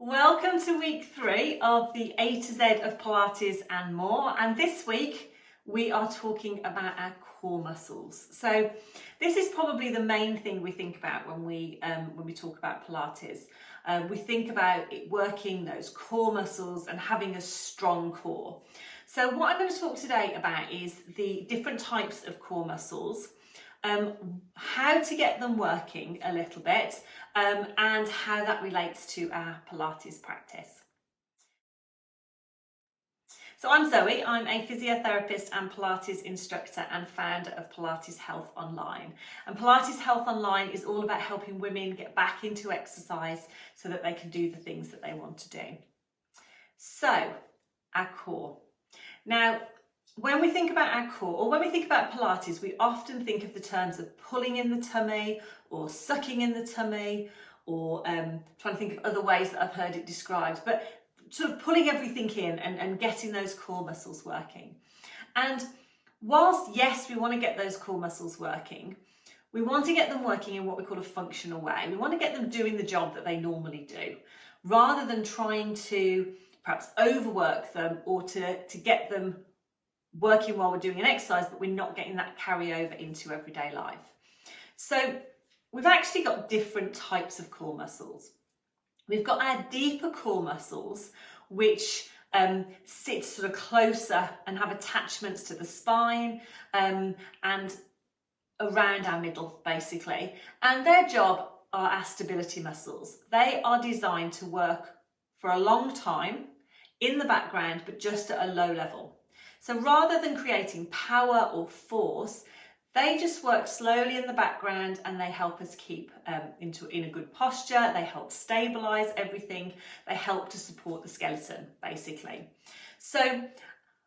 Welcome to week 3 of the A to Z of Pilates and more. And this week we are talking about our core muscles. So this is probably the main thing we think about when we talk about Pilates. We think about it working those core muscles and having a strong core. So what I'm going to talk today about is the different types of core muscles. How to get them working a little bit, and how that relates to our Pilates practice. So I'm Zoe, I'm a physiotherapist and Pilates instructor and founder of Pilates Health Online. And Pilates Health Online is all about helping women get back into exercise so that they can do the things that they want to do. So, our core. Now, when we think about our core, or when we think about Pilates, we often think of the terms of pulling in the tummy, or sucking in the tummy, or trying to think of other ways that I've heard it described, but sort of pulling everything in and getting those core muscles working. And whilst, yes, we want to get those core muscles working, we want to get them working in what we call a functional way. We want to get them doing the job that they normally do, rather than trying to perhaps overwork them or to get them working while we're doing an exercise, but we're not getting that carryover into everyday life. So we've actually got different types of core muscles. We've got our deeper core muscles, which sit sort of closer and have attachments to the spine and around our middle, basically. And their job are our stability muscles. They are designed to work for a long time in the background, but just at a low level. So rather than creating power or force, they just work slowly in the background and they help us keep in a good posture. They help stabilize everything. They help to support the skeleton, basically. So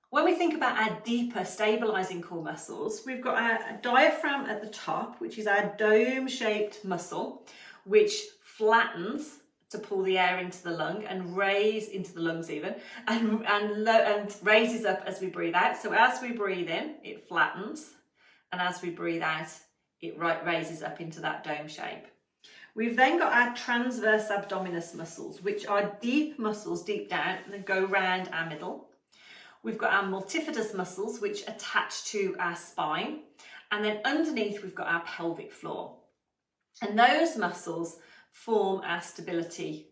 when we think about our deeper stabilizing core muscles, we've got our diaphragm at the top, which is our dome-shaped muscle, which flattens to pull the air into the lung and raise into the lungs even, and raises up as we breathe out. So as we breathe in, it flattens, and as we breathe out, it raises up into that dome shape. We've then got our transverse abdominis muscles, which are deep muscles deep down and go around our middle. We've got our multifidus muscles, which attach to our spine, and then underneath we've got our pelvic floor. And those muscles form our stability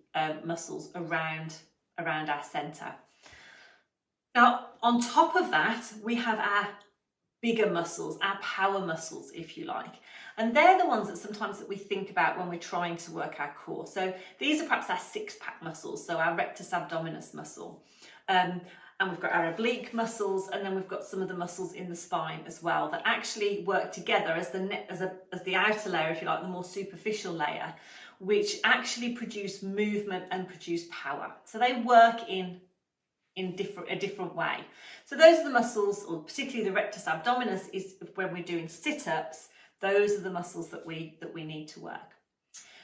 muscles around our centre. Now, on top of that, we have our bigger muscles, our power muscles, if you like. And they're the ones that sometimes that we think about when we're trying to work our core. So these are perhaps our six-pack muscles, so our rectus abdominis muscle. And we've got our oblique muscles, and then we've got some of the muscles in the spine as well that actually work together as the outer layer, if you like, the more superficial layer, which actually produce movement and produce power. So they work in a different way. So those are the muscles, or particularly the rectus abdominis, is when we're doing sit-ups. Those are the muscles that we need to work.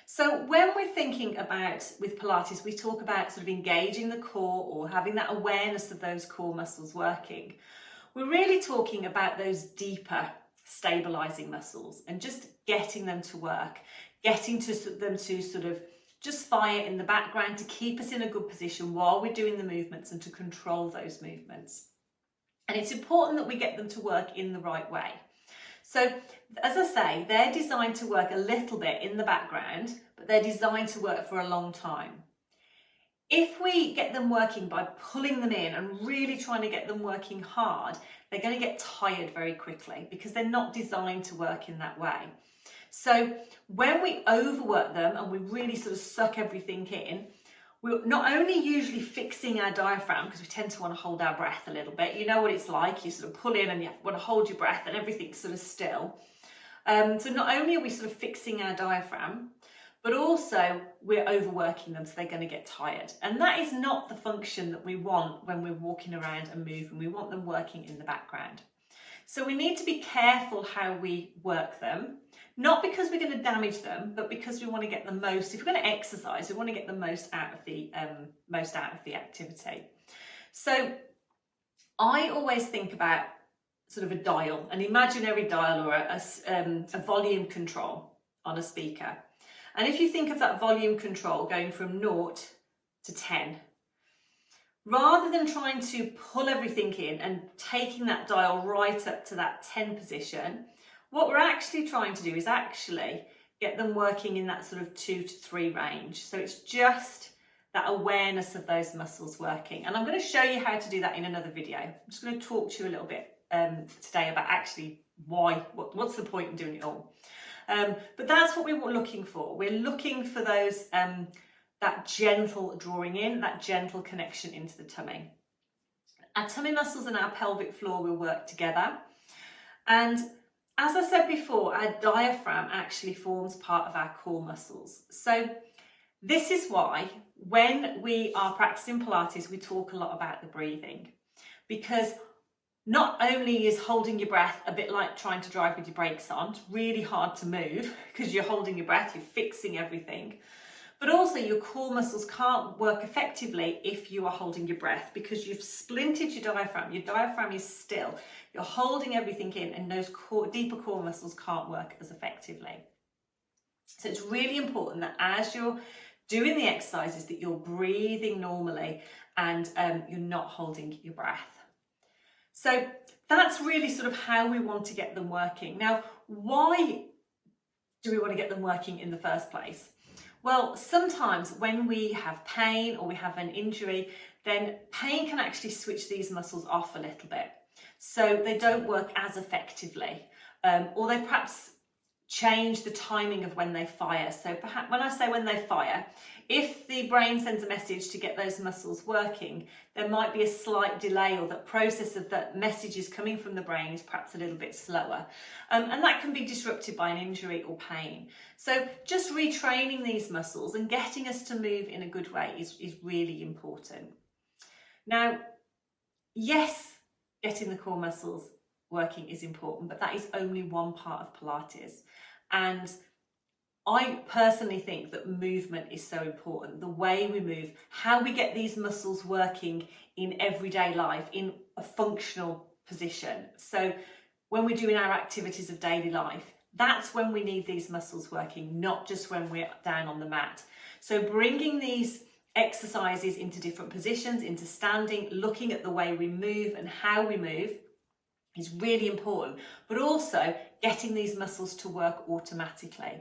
So when we're thinking about, with Pilates, we talk about sort of engaging the core or having that awareness of those core muscles working. We're really talking about those deeper stabilizing muscles and just getting them to work, getting them to sort of just fire in the background to keep us in a good position while we're doing the movements and to control those movements. And it's important that we get them to work in the right way. So, as I say, they're designed to work a little bit in the background, but they're designed to work for a long time. If we get them working by pulling them in and really trying to get them working hard, they're going to get tired very quickly because they're not designed to work in that way. So when we overwork them and we really sort of suck everything in, we're not only usually fixing our diaphragm, because we tend to want to hold our breath a little bit. You know what it's like, you sort of pull in and you want to hold your breath and everything's sort of still. So not only are we sort of fixing our diaphragm, but also we're overworking them, so they're going to get tired. And that is not the function that we want when we're walking around and moving. We want them working in the background. So we need to be careful how we work them, not because we're going to damage them, but because we want to get the most. If we're going to exercise, we want to get the most out of the activity. So I always think about sort of a dial, an imaginary dial, or a volume control on a speaker. And if you think of that volume control going from 0 to 10. Rather than trying to pull everything in and taking that dial right up to that 10 position, what we're actually trying to do is actually get them working in that sort of 2 to 3 range. So it's just that awareness of those muscles working. And I'm going to show you how to do that in another video. I'm just going to talk to you a little bit today about actually what's the point in doing it all. But that's what we were looking for. We're looking for those that gentle drawing in, that gentle connection into the tummy. Our tummy muscles and our pelvic floor will work together. And as I said before, our diaphragm actually forms part of our core muscles. So this is why when we are practicing Pilates, we talk a lot about the breathing, because not only is holding your breath a bit like trying to drive with your brakes on, it's really hard to move because you're holding your breath, you're fixing everything. But also your core muscles can't work effectively if you are holding your breath because you've splinted your diaphragm. Your diaphragm is still. You're holding everything in and those deeper core muscles can't work as effectively. So it's really important that as you're doing the exercises that you're breathing normally and you're not holding your breath. So that's really sort of how we want to get them working. Now, why do we want to get them working in the first place? Well, sometimes when we have pain or we have an injury, then pain can actually switch these muscles off a little bit. So they don't work as effectively, or they perhaps change the timing of when they fire. So perhaps when I say when they fire, if the brain sends a message to get those muscles working, there might be a slight delay, or the process of that messages coming from the brain is perhaps a little bit slower. And that can be disrupted by an injury or pain. So just retraining these muscles and getting us to move in a good way is really important. Now, yes, getting the core muscles working is important, but that is only one part of Pilates. And I personally think that movement is so important. The way we move, how we get these muscles working in everyday life, in a functional position. So when we're doing our activities of daily life, that's when we need these muscles working, not just when we're down on the mat. So bringing these exercises into different positions, into standing, looking at the way we move and how we move is really important, but also getting these muscles to work automatically.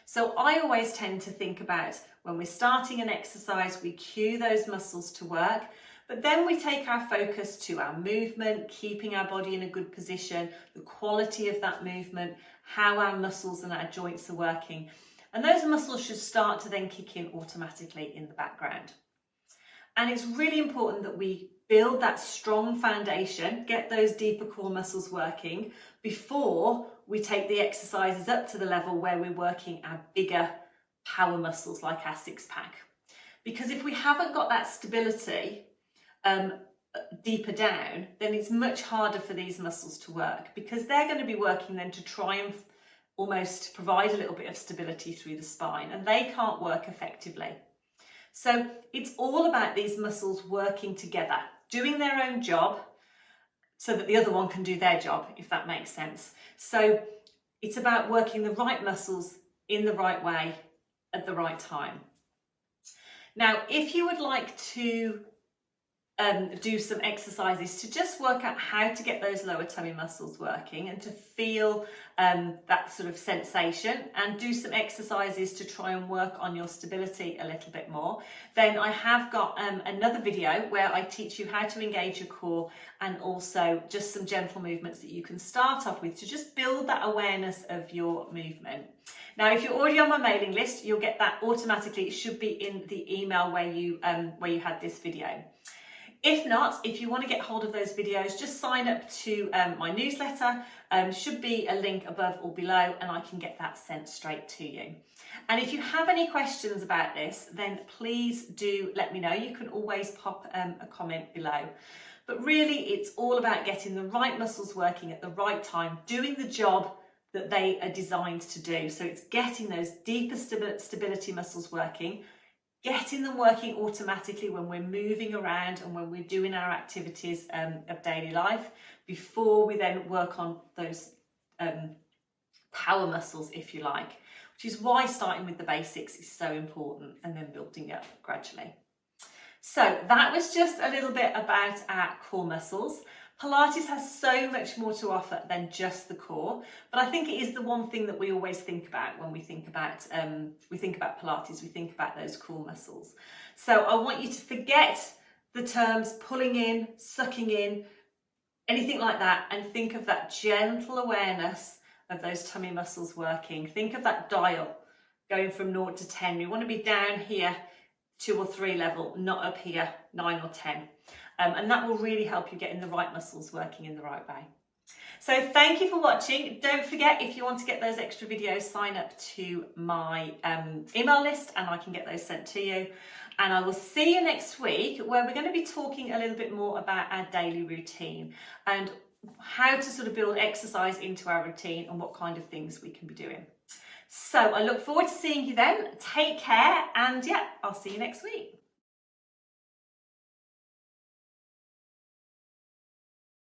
So I always tend to think about when we're starting an exercise, we cue those muscles to work, but then we take our focus to our movement, keeping our body in a good position, the quality of that movement, how our muscles and our joints are working. And those muscles should start to then kick in automatically in the background. And it's really important that we build that strong foundation, get those deeper core muscles working before we take the exercises up to the level where we're working our bigger power muscles like our six pack. Because if we haven't got that stability deeper down, then it's much harder for these muscles to work, because they're going to be working then to try and almost provide a little bit of stability through the spine, and they can't work effectively. So it's all about these muscles working together, doing their own job so that the other one can do their job, if that makes sense. So it's about working the right muscles in the right way at the right time. Now, if you would like to do some exercises to just work out how to get those lower tummy muscles working and to feel that sort of sensation, and do some exercises to try and work on your stability a little bit more, then I have got another video where I teach you how to engage your core, and also just some gentle movements that you can start off with to just build that awareness of your movement. Now, if you're already on my mailing list, you'll get that automatically. It should be in the email where you had this video. If not, if you want to get hold of those videos, just sign up to my newsletter. Should be a link above or below, and I can get that sent straight to you. And if you have any questions about this, then please do let me know. You can always pop a comment below. But really, it's all about getting the right muscles working at the right time, doing the job that they are designed to do. So it's getting those deeper stability muscles working, getting them working automatically when we're moving around and when we're doing our activities of daily life, before we then work on those power muscles, if you like, which is why starting with the basics is so important and then building up gradually. So that was just a little bit about our core muscles. Pilates has so much more to offer than just the core, but I think it is the one thing that we always think about when we think about Pilates. We think about those core muscles. So I want you to forget the terms pulling in, sucking in, anything like that, and think of that gentle awareness of those tummy muscles working. Think of that dial going from 0 to 10. We want to be down here 2 or 3 level, not up here 9 or 10. And that will really help you get in the right muscles working in the right way. So thank you for watching. Don't forget, if you want to get those extra videos, sign up to my email list and I can get those sent to you. And I will see you next week, where we're going to be talking a little bit more about our daily routine and how to sort of build exercise into our routine and what kind of things we can be doing. So I look forward to seeing you then. Take care, and yeah, I'll see you next week.